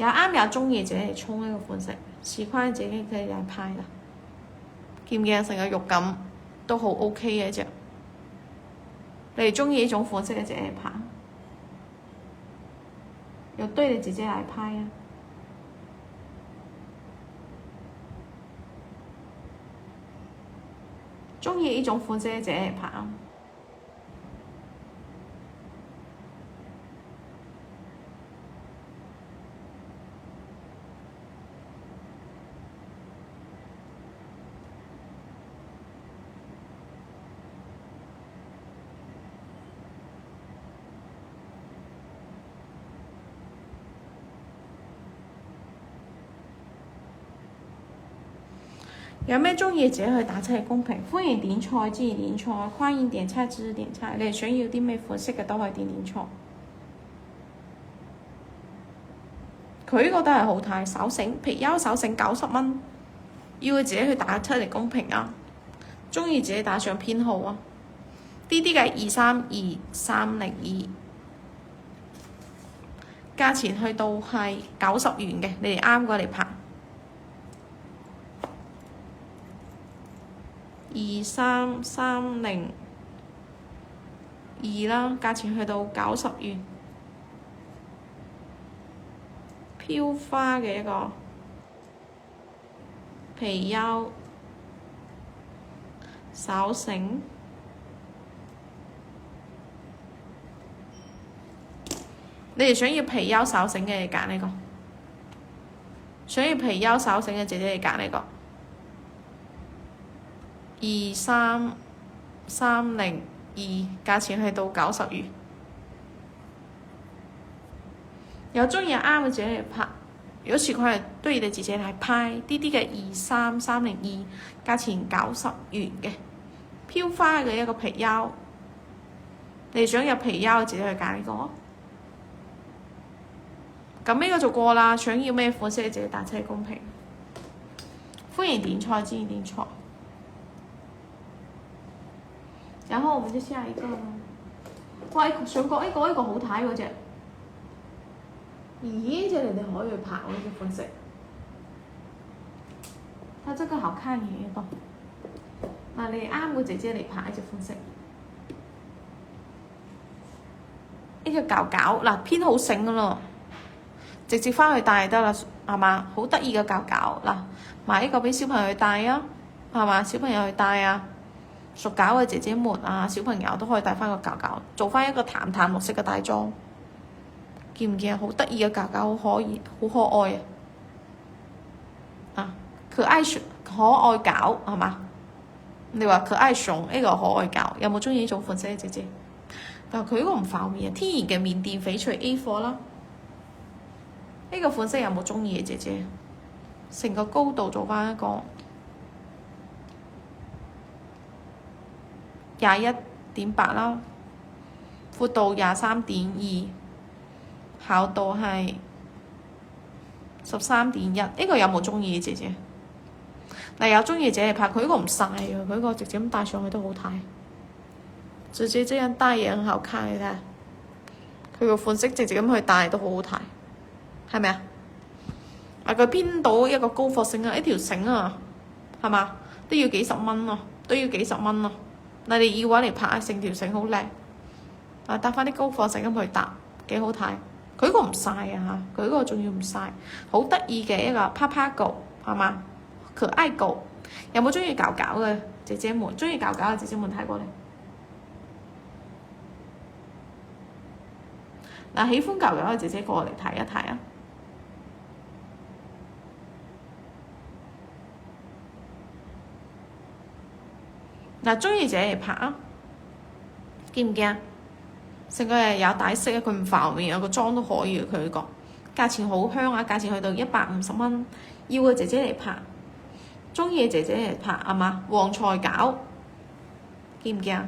有啱有中意自己嚟沖呢個款式，視框自己可以嚟拍啦。見唔見成個肉感都好 OK 嘅啫。你哋中意呢種款式嘅自己嚟拍，又對你自己嚟拍啊！中意呢種款式嘅自己嚟拍啊！有咩中意自己去打出嚟公屏，歡迎點菜支持點菜，歡迎點菜支持點菜。你哋想要啲咩款式嘅都可以點菜。佢呢個都係好睇，手繩皮優手繩90蚊，要佢自己去打出嚟公屏啊！中意自己打上編號啊！呢啲嘅232302，價錢去到係90元嘅，你哋啱過嚟拍。23302啦，價錢去到90元，飄花嘅一個皮優手繩，你哋想要皮優手繩嘅，揀呢個；想要皮優手繩嘅姐姐，你揀呢個。23302，價錢去到90元。有中意啱嘅自己嚟拍，如果視框係對你自己嚟拍，啲啲嘅23302，價錢90元嘅，飄花嘅一個皮優，你想入皮優自己去揀呢個。咁呢個就過啦，想要咩款式自己打出嚟公屏。歡迎點菜，支持點菜。然後我們就下一個，哇！想講呢個好睇嗰隻，咦？呢隻你哋可以去拍呢隻款式，它這個好看嘅一個，嗱你啱個姐姐嚟拍呢隻款式，呢隻搞搞嗱編好繩噶咯，直接翻去戴得啦，係嘛？好得意嘅搞搞嗱，買呢個俾小朋友去戴啊，係嘛？小朋友去戴啊！熟搞嘅姐姐們啊，小朋友都可以戴翻個搞搞，做翻一個淡淡綠色嘅大裝，見唔見啊？好得意嘅搞搞，好可以，好可愛啊！可愛熊可愛搞係嘛？你話可愛熊呢個可愛搞，有冇中意呢種款式嘅姐姐？但係佢呢個唔浮面啊，天然嘅緬甸翡翠 A 貨啦。呢個款式有冇中意嘅姐姐？成個高度做翻一個21.8啦，闊度23.2，厚度係13.1。呢個有冇中意嘅姐姐？嗱，有中意嘅姐姐拍，佢呢個唔曬啊，佢呢個直接咁戴上去都好睇，直接這樣戴也很好看，你睇下佢個款式直接咁去戴都好好睇，係咪啊？啊，佢編到一個高貨繩啊，一條繩啊，係嘛？都要幾十蚊啊，都要幾十蚊啊！嗱，你要揾嚟拍，成條繩好靚，啊搭翻啲高貨繩咁去搭，幾好睇。佢呢個唔曬啊嚇，佢呢個仲要唔曬，好得意嘅一個趴趴狗係嘛？可愛狗，有冇中意搞搞嘅姐姐們？中意搞搞嘅姐姐們睇過嚟。嗱，喜歡搞搞嘅姐姐過嚟睇一睇啊！嗱，中意自己嚟拍啊！見唔見啊？成個係有底色啊，佢唔浮面，有個裝都可以嘅。佢呢個價錢好香啊！價錢去到150蚊，要嘅姐姐嚟拍，中意嘅姐姐嚟拍係嘛？旺財搞，見唔見啊？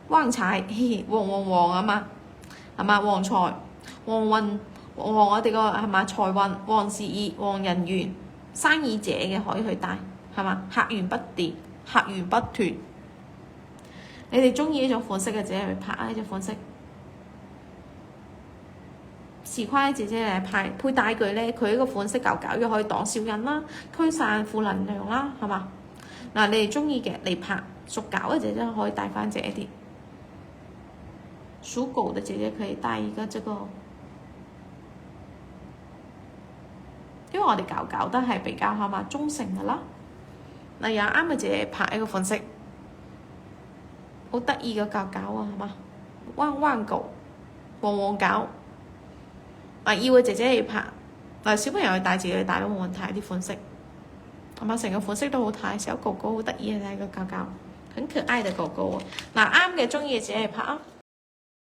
旺財，旺啊嘛，係嘛？旺財，旺運，旺我哋個係嘛？財運，旺事業，旺人緣，生意者嘅可以去帶係嘛？客源不斷，客源不斷。你哋中意呢種款式嘅自己去拍啊！呢種款式10塊姐姐嚟拍配戴具咧，佢呢個款式舊舊又可以擋小人啦，驅散負能量啦，係嘛？嗱，你哋中意嘅嚟拍屬狗嘅姐姐可以戴翻這一啲，屬狗嘅姐姐可以戴一個這個，因為我哋狗都係比較係嘛中性嘅啦。嗱，有啱嘅姐姐拍一個款式，好得意嘅狗啊，係嘛？彎彎狗、黃黃狗。要嘅姐姐去拍，小朋友去帶自己去帶都冇問題，啲款式，係嘛？成個款式都好睇，小狗狗好得意啊！睇個狗狗，很可愛嘅狗狗。啱嘅中意嘅姐姐去拍啊！